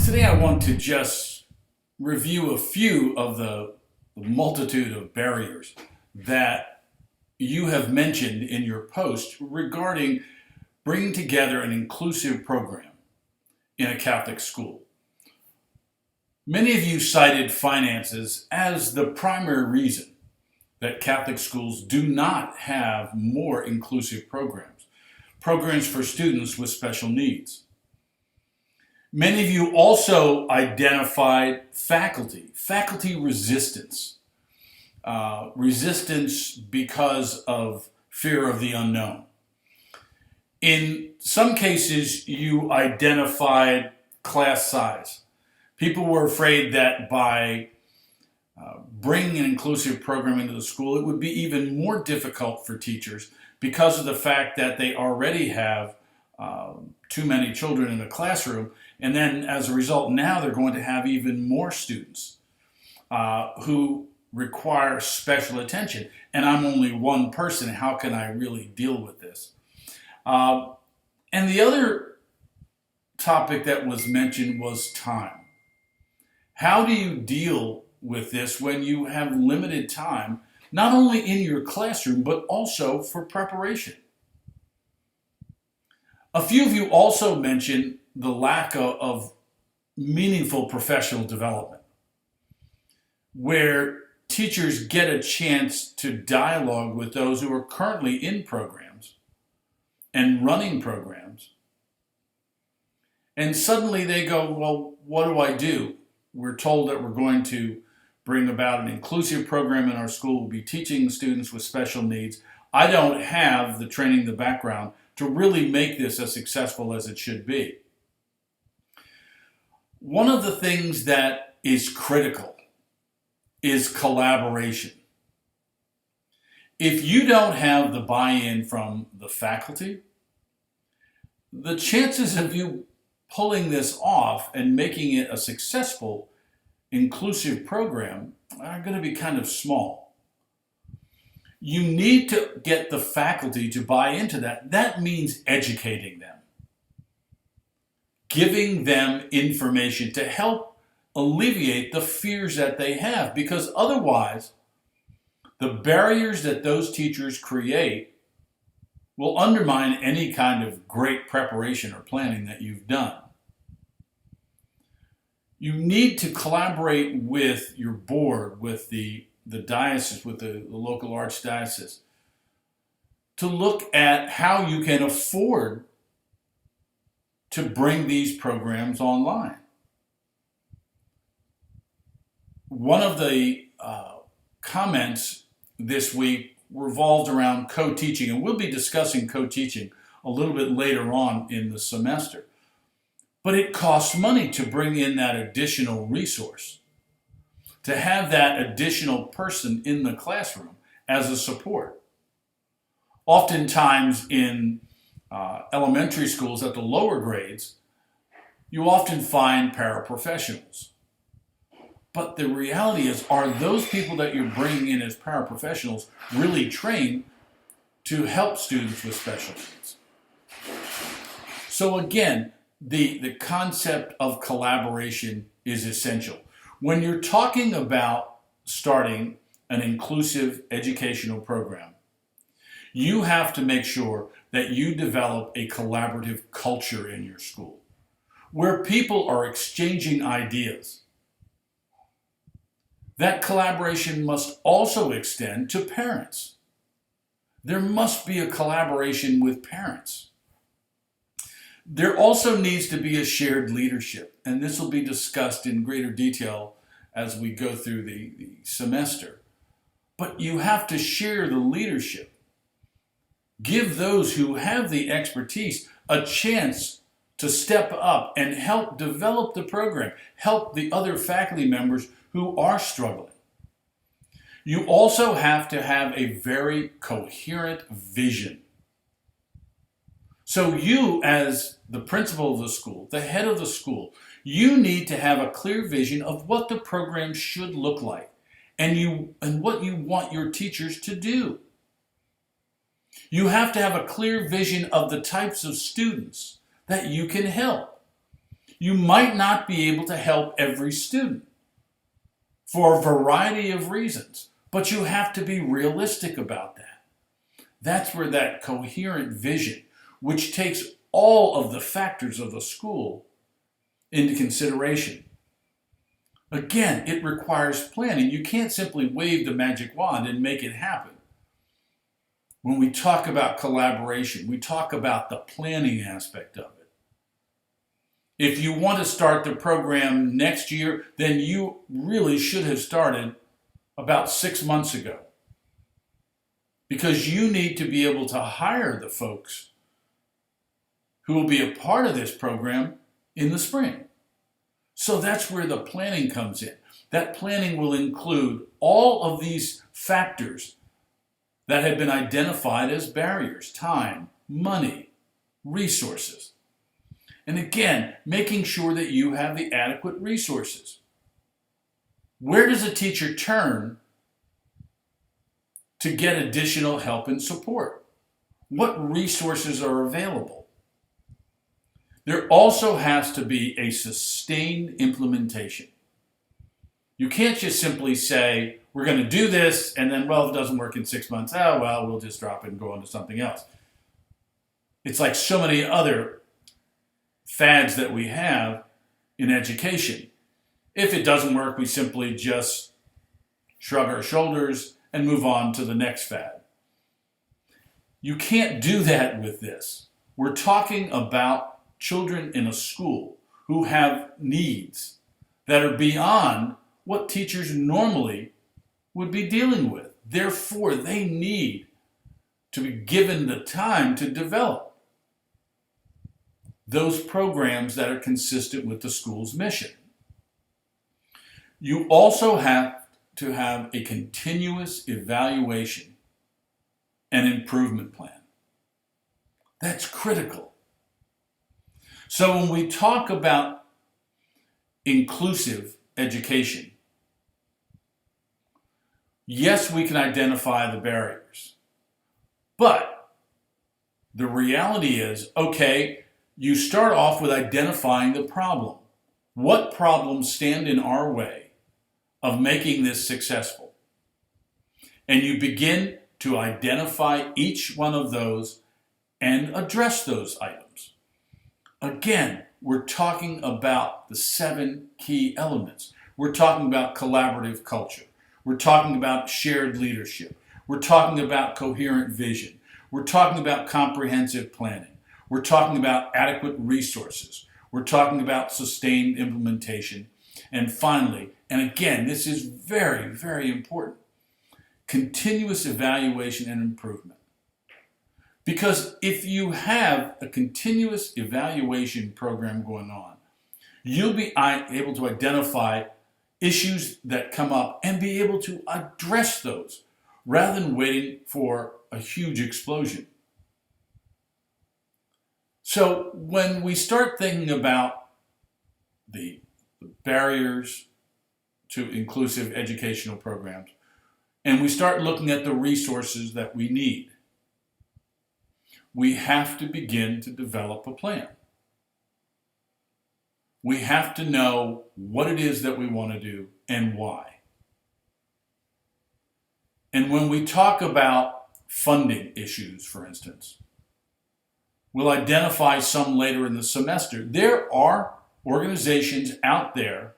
Today I want to just review a few of the multitude of barriers that you have mentioned in your post regarding bringing together an inclusive program in a Catholic school. Many of you cited finances as the primary reason that Catholic schools do not have more inclusive programs for students with special needs. Many of you also identified faculty resistance, resistance because of fear of the unknown. In some cases, you identified class size. People were afraid that by bringing an inclusive program into the school, it would be even more difficult for teachers because of the fact that they already have too many children in a classroom. And then as a result, now they're going to have even more students who require special attention. And I'm only one person. How can I really deal with this? And the other topic that was mentioned was time. How do you deal with this when you have limited time, not only in your classroom, but also for preparation? A few of you also mentioned the lack of meaningful professional development, where teachers get a chance to dialogue with those who are currently in programs and running programs. And suddenly they go, well, what do I do? We're told that we're going to bring about an inclusive program in our school. We'll be teaching students with special needs. I don't have the training, the background to really make this as successful as it should be. One of the things that is critical is collaboration. If you don't have the buy-in from the faculty, the chances of you pulling this off and making it a successful, inclusive program are going to be kind of small. You need to get the faculty to buy into that. That means educating them, giving them information to help alleviate the fears that they have, because otherwise the barriers that those teachers create will undermine any kind of great preparation or planning that you've done. You need to collaborate with your board, with the diocese, with the local archdiocese, to look at how you can afford to bring these programs online. One of the comments this week revolved around co-teaching, and we'll be discussing co-teaching a little bit later on in the semester. But it costs money to bring in that additional resource, to have that additional person in the classroom as a support. Oftentimes in elementary schools at the lower grades, you often find paraprofessionals. But the reality is, are those people that you're bringing in as paraprofessionals really trained to help students with special needs? So again, the concept of collaboration is essential. When you're talking about starting an inclusive educational program, you have to make sure that you develop a collaborative culture in your school where people are exchanging ideas. That collaboration must also extend to parents. There must be a collaboration with parents. There also needs to be a shared leadership, and this will be discussed in greater detail as we go through the semester. But you have to share the leadership. Give those who have the expertise a chance to step up and help develop the program, help the other faculty members who are struggling. You also have to have a very coherent vision. So you, as the principal of the school, the head of the school, you need to have a clear vision of what the program should look like and what you want your teachers to do. You have to have a clear vision of the types of students that you can help. You might not be able to help every student for a variety of reasons, but you have to be realistic about that. That's where that coherent vision, which takes all of the factors of the school into consideration. Again, it requires planning. You can't simply wave the magic wand and make it happen. When we talk about collaboration, we talk about the planning aspect of it. If you want to start the program next year, then you really should have started about 6 months ago, because you need to be able to hire the folks who will be a part of this program in the spring. So that's where the planning comes in. That planning will include all of these factors that have been identified as barriers: time, money, resources. And again, making sure that you have the adequate resources. Where does a teacher turn to get additional help and support? What resources are available? There also has to be a sustained implementation. You can't just simply say, we're going to do this, and then, well, if it doesn't work in 6 months, oh, well, we'll just drop it and go on to something else. It's like so many other fads that we have in education. If it doesn't work, we simply just shrug our shoulders and move on to the next fad. You can't do that with this. We're talking about children in a school who have needs that are beyond what teachers normally would be dealing with. Therefore, they need to be given the time to develop those programs that are consistent with the school's mission. You also have to have a continuous evaluation and improvement plan. That's critical. So when we talk about inclusive education, yes, we can identify the barriers, but the reality is, okay, you start off with identifying the problem. What problems stand in our way of making this successful? And you begin to identify each one of those and address those items. Again, we're talking about the 7 key elements. We're talking about collaborative culture. We're talking about shared leadership. We're talking about coherent vision. We're talking about comprehensive planning. We're talking about adequate resources. We're talking about sustained implementation. And finally, and again, this is very, very important, continuous evaluation and improvement. Because if you have a continuous evaluation program going on, you'll be able to identify issues that come up and be able to address those rather than waiting for a huge explosion. So when we start thinking about the barriers to inclusive educational programs, and we start looking at the resources that we need, we have to begin to develop a plan. We have to know what it is that we want to do and why. And when we talk about funding issues, for instance, we'll identify some later in the semester. There are organizations out there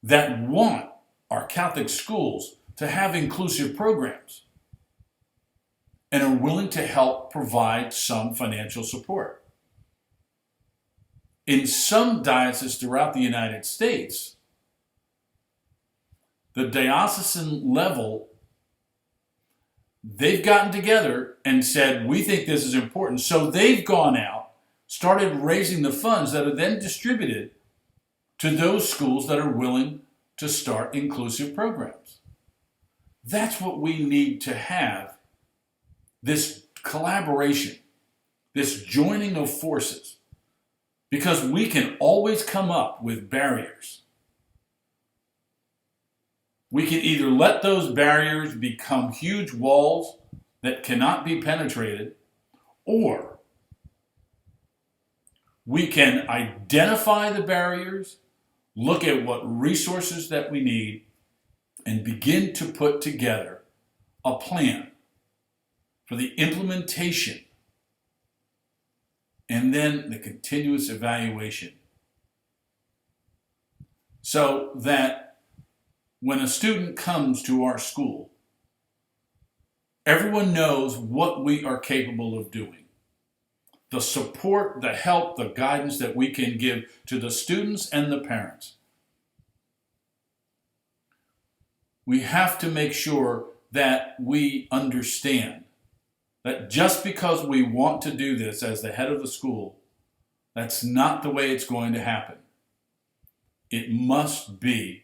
that want our Catholic schools to have inclusive programs and are willing to help provide some financial support. In some dioceses throughout the United States, the diocesan level, they've gotten together and said, we think this is important. So they've gone out, started raising the funds that are then distributed to those schools that are willing to start inclusive programs. That's what we need to have, this collaboration, this joining of forces, because we can always come up with barriers. We can either let those barriers become huge walls that cannot be penetrated, or we can identify the barriers, look at what resources that we need, and begin to put together a plan for the implementation and then the continuous evaluation, so that when a student comes to our school, everyone knows what we are capable of doing. The support, the help, the guidance that we can give to the students and the parents. We have to make sure that we understand that just because we want to do this as the head of the school, that's not the way it's going to happen. It must be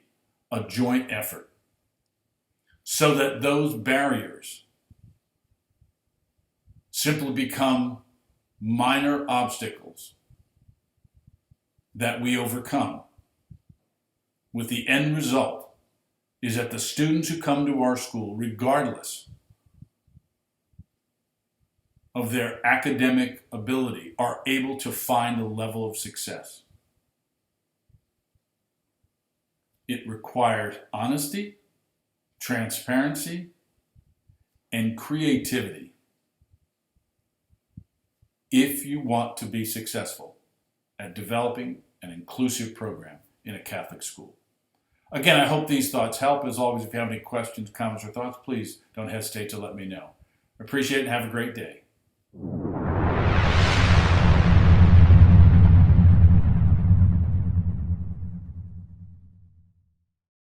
a joint effort so that those barriers simply become minor obstacles that we overcome, with the end result is that the students who come to our school, regardless of their academic ability, are able to find a level of success. It requires honesty, transparency, and creativity if you want to be successful at developing an inclusive program in a Catholic school. Again, I hope these thoughts help. As always, if you have any questions, comments, or thoughts, please don't hesitate to let me know. Appreciate it and have a great day.